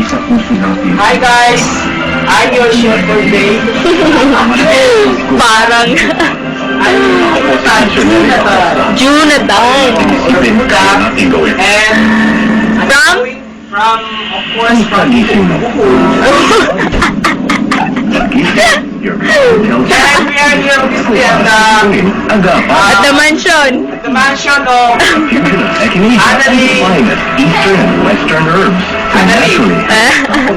sa puso natin. Hi guys! I'm your chef for today. Parang I'm Jonathan. Isipin kaya natin gawin. And From? From, of course, from Your tells And we are here obviously at At the mansion. the mansion of Annalie. Finest Eastern and Western herbs. Annalie.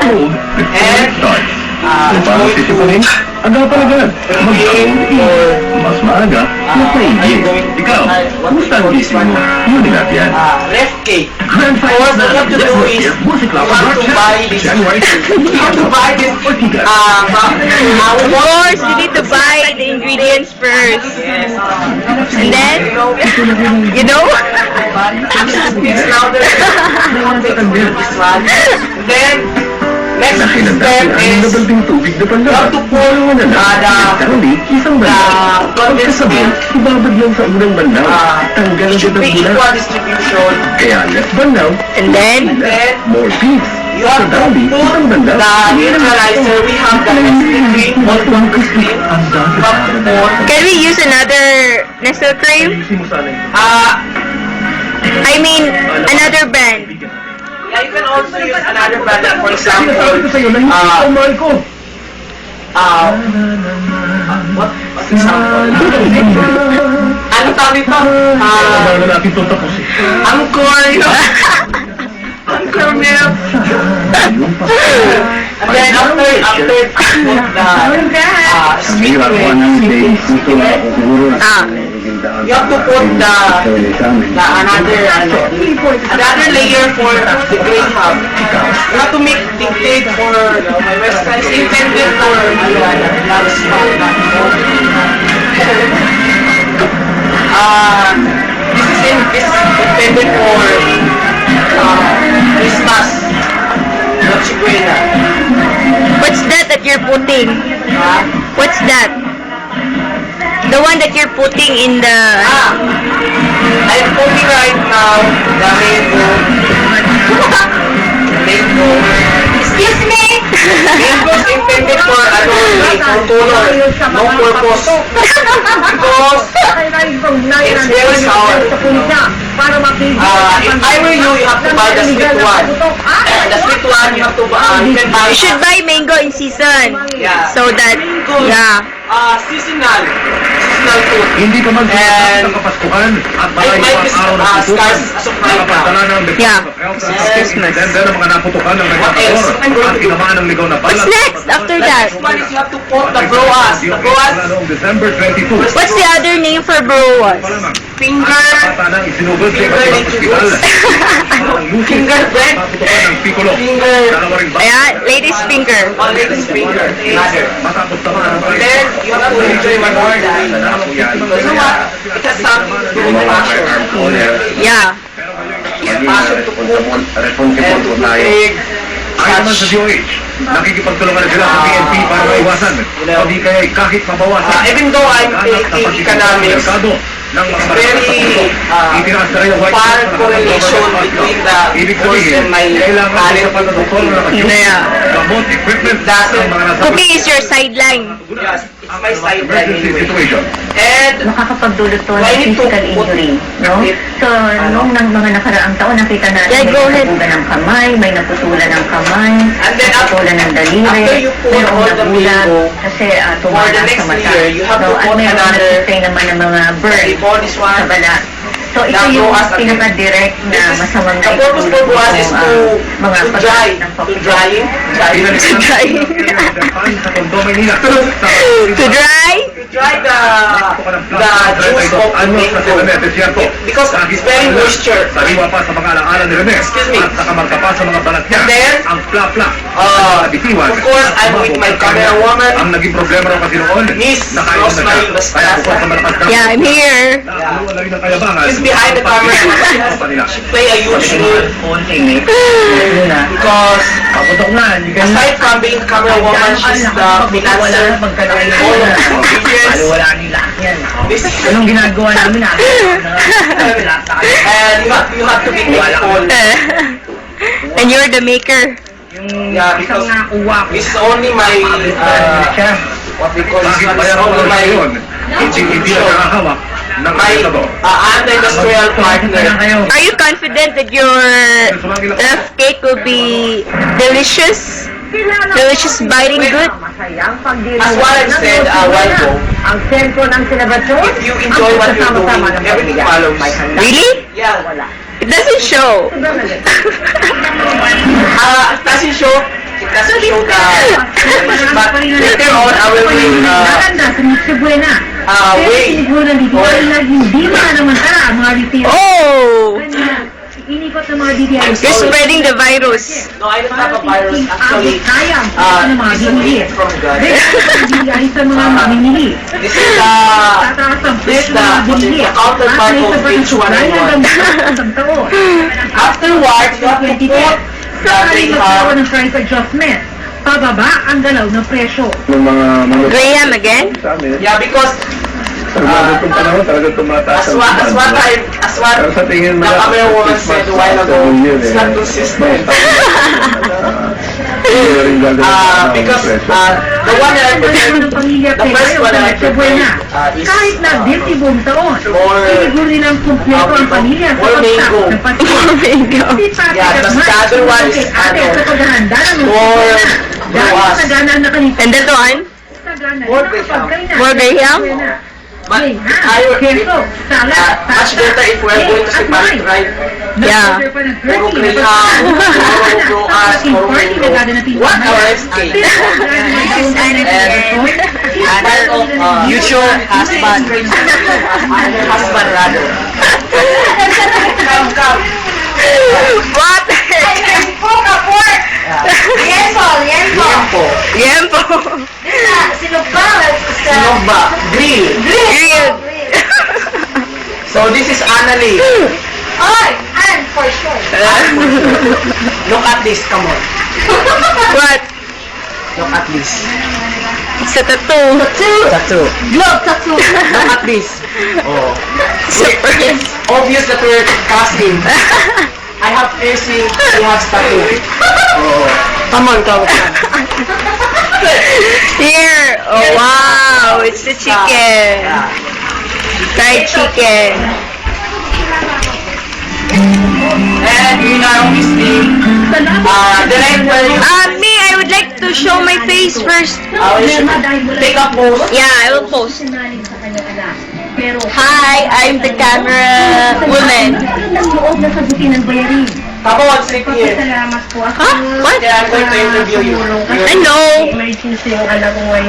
Cold, And starts. it's Para going sisipanin, agad. Mag-cold mas maaga, mas maigi. Ikaw, kumusta ang gising mo? Yun nga yan. ref cake. Grand What you have to do is you have to buy this. You have to buy this. Of course, you need to buy the ingredients first. And then, you know? It's louder. This one. Then, next step is tubig na you have to pour isang condensed milk. ibabad lang sa unang bandaw. Tanggal It should be equal distribution. Kaya less bandaw, And then, more beef. You have to put the neutralizer. We have the Nestle cream or Dunkin' cream. You have to pour. can we use another Nestle cream? I mean, another brand. Yeah, you can also use another brand. Like, for example, what example? Ano tawag dito? natin itong tapos eh. Angkor. Angkor milk. And then after put the sweet milk, you have to put the another layer for the green hub. You have to make the cake for my website. It's intended for this is intended for Christmas. Noche Buena. What's that you're putting? What's that? The one that you're putting in the... I'm putting right now the rainbow. Rainbow. Excuse me! Rainbow is intended for for color, no purpose. Because it's very sour. If I were you, you have to buy the sweet one. The sweet one, you have to buy. You can buy. You should buy mango in season. Yeah. So that, yeah. Seasonal food. Hindi pa man And sa Kapaskuhan at it might be scarce as of right now. Yeah. It's Christmas. Then ang mga naputukan ng What else? nagkakor at tinamaan ng ligaw na What's balat. next after that? Next one is you have to put the broas. The broas, December 22. What's the other name for broas? finger, Patanang isinugod sa iba't ibang ospital. finger bread, Naputukan ng Piccolo. finger, Dalawa ring Ayan, ladies finger. on this finger, ladder. matapos naman ang Then, you have to enjoy one more that. You know what? It has something to do with passion. Yeah. Passion to cook and to bake. Ayon naman sa DOH, nakikipagtulungan na sila sa PNP para maiwasan. O di kaya kahit mabawasan. Even though I'm taking economics, ng mga very itinaas na rin yung white far paper na correlation between the course and my kailangan talent sa doktor na Yeah. gamot, equipment, Doesn't- ang mga nasa Cooking is your sideline. Yes, it's my sideline emergency anyway. situation. And Nakakapagdulot to I ng need to physical put injury, no? it, So, nung mga nakaraang taon, nakita natin Yeah, may go ahead. naputulan ng kamay, may naputulan ng kamay, And then naputulan ng after daliri, you pour mayroong all the nabulag milk, kasi for tumama the sa next mata. layer, you have to At put mayroong another, nagsistay naman ng mga burn before this sa one, balat. So, ito Now, yung bukas again. pinaka-direct na This is- masamang the purpose for bukas is to mga dry, pagkain ng to drying, To dry. Sa Tondo, Maynila. To dry? to dry the juice of the mango. Because it's very moisture. Sariwa pa sa mga alaala ni Rene. Excuse me. At nakamarka pa sa mga balat niya. And then, ang fla-fla. Of course, I'm with my camera woman, Ang naging problema raw kasi noon. Miss nakain na Rosemary siya. Bastasa. Kaya bukod sa malakas na. Yeah, I'm here. Nakakuluan na rin ng kayabangan. She's behind the camera. She play a huge role because aside from being camera woman, she's the financer and all of the ingredients. This is Anong ginagawa namin and you have to be thankful. And you're the maker. Yeah, because nakuha ko. it's only my, what we call this one, it's only my, Hindi na nakahawak ng my anti-industrial partner. Are you confident that your rough cake will be delicious? Delicious, biting good? As what I've said a while ago, Ang sentro ng celebration, if you enjoy what you're doing, everything follows. Really? Yeah. It doesn't show. It doesn't show the, but later on I will wait. Oh! Inikot ng mga DDI. You're spreading the virus. No, I don't have a virus actually. Sayang. This is a gift from God. DDI sa mga mamimili. This is the counterpart of H1N1. Afterwards, you have to put the Magkakaroon ng price adjustment. Pababa ang galaw ng presyo. Ng mga Graham again? sa amin. yeah, because Sa mga itong panahon talaga tumataas ang as what Pero sa tingin the mo, camera woman said a while ago, it's not consistent. Because the one that I prepared, Ng pamilya the first one that I prepared is kahit na 20 buong taon, more siguro nilang kumpleto ang pamilya sa more mango. pagsap ng Pasko. Oh my God. Si Patrick Yeah, at the Mark, other one is kay ate sa paghahanda ng more dahil buwas. sa gana na kanito. And that one? More Graham. More Graham? But Keso, salad, much better if we're going to separate, right? Yeah. Puro Graham, puro Broas, puro mango. What a rice cake. Part of future husband. Husband rather. Come. What? Liempo. Yempo. Sinogba. Grill. Grilled. So this is Annalie. Look at this, come on. What? Look at this. It's a tattoo. Tattoo. Look at this. Oh. Surprise. Obvious that we're casting. I have piercing, he has tattoo. Oh. Come on. Here. Oh, wow. It's the chicken. Yeah. Fried chicken. And we are obviously, Me, I would like to show my face first. we should take a pose. Yeah, I will post. Hi, I'm the camera woman. Come on, sit here. Huh? What? Yeah, I'm going to interview you. I know.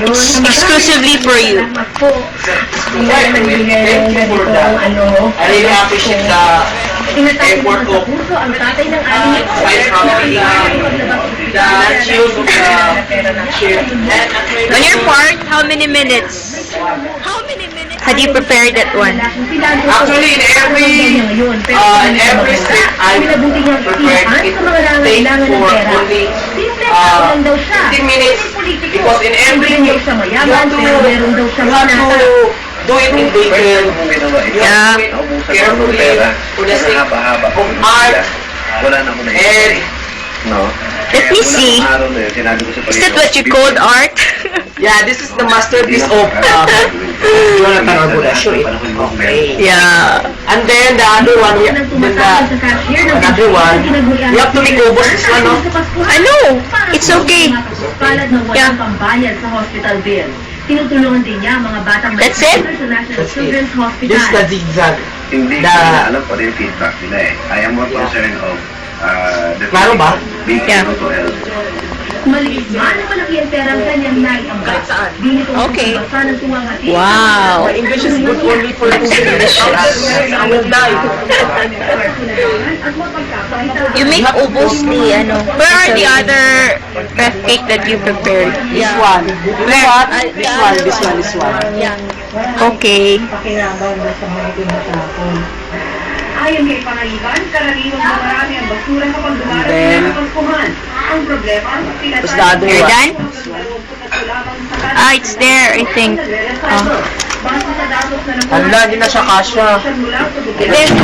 It's exclusively for you. Thank you for that. I really appreciate the effort of guys from the chills of the chair. On your part, how many minutes? How do you prepare that one? Actually, in every step, I prepared it take for only 15 minutes because in every meal, you have to do it in detail. You have to do it carefully for the sake of art Wala na ako na and No. Let me see. Is that what you called art? yeah, this is the masterpiece of Jonathan Arbulesio. Okay. Yeah. And then the other one, another one, you have to make ubos this one, no? I know. It's okay. Palad ng walang pambayad sa hospital bill. Tinutulungan din niya ang mga batang may That's it? International Children's Hospital. This is the zigzag. Hindi nila alam pa rin yung feedback nila eh. I am more concerned of the Klaro ba? being Yeah. able to help. Maliit man o malaki ang perang kanyang naiambag. Di nito Okay. basa ng tuwang hati. Wow. My English is good only for 2 minutes. I will die. You make ubos ni ano. Where are the other ref cake that you prepared? This one. You know what? This one. Okay. Ayon kay Pangaliban, karaniwang marami ang basura kapag dumarang Then, ng Kapaskuhan. Ang problema, Tapos the other You're one. done? Ah, it's there, I think. Oh. Hala, hindi na siya kasha. Then,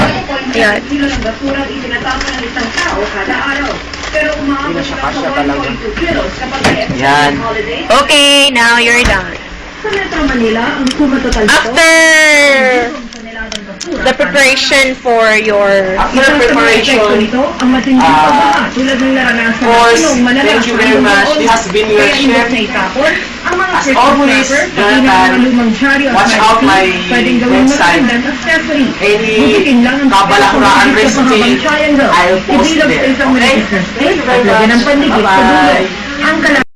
yeah. Kilo ng basura ang itinatapon ng isang tao kada araw. Pero umaabot siya na kasya sa talaga. 1.2 kilos kapag may extended Yan. holiday. Okay, now you're done. Sa Metro Manila, ang suma total nito, After the preparation for your After preparation, nito, ang matinding pagbaha tulad ng naranasan course, ng malakas thank you very much. This has been your kaya imbes chef. na itapon, ang mga As Christmas always, wrapper, pati Jonathan, ng mga lumang dyaryo at watch out my magazine, pwedeng gawin mo website. pendant accessory. Any Bukitin lang ang kabalahuraan special recipe, pahabang triangle. I'll post Ibilog sa there. isang Okay? Christmas Thank you cake very at lagyan ng much. pandigit sa dulo. Bye-bye. Ang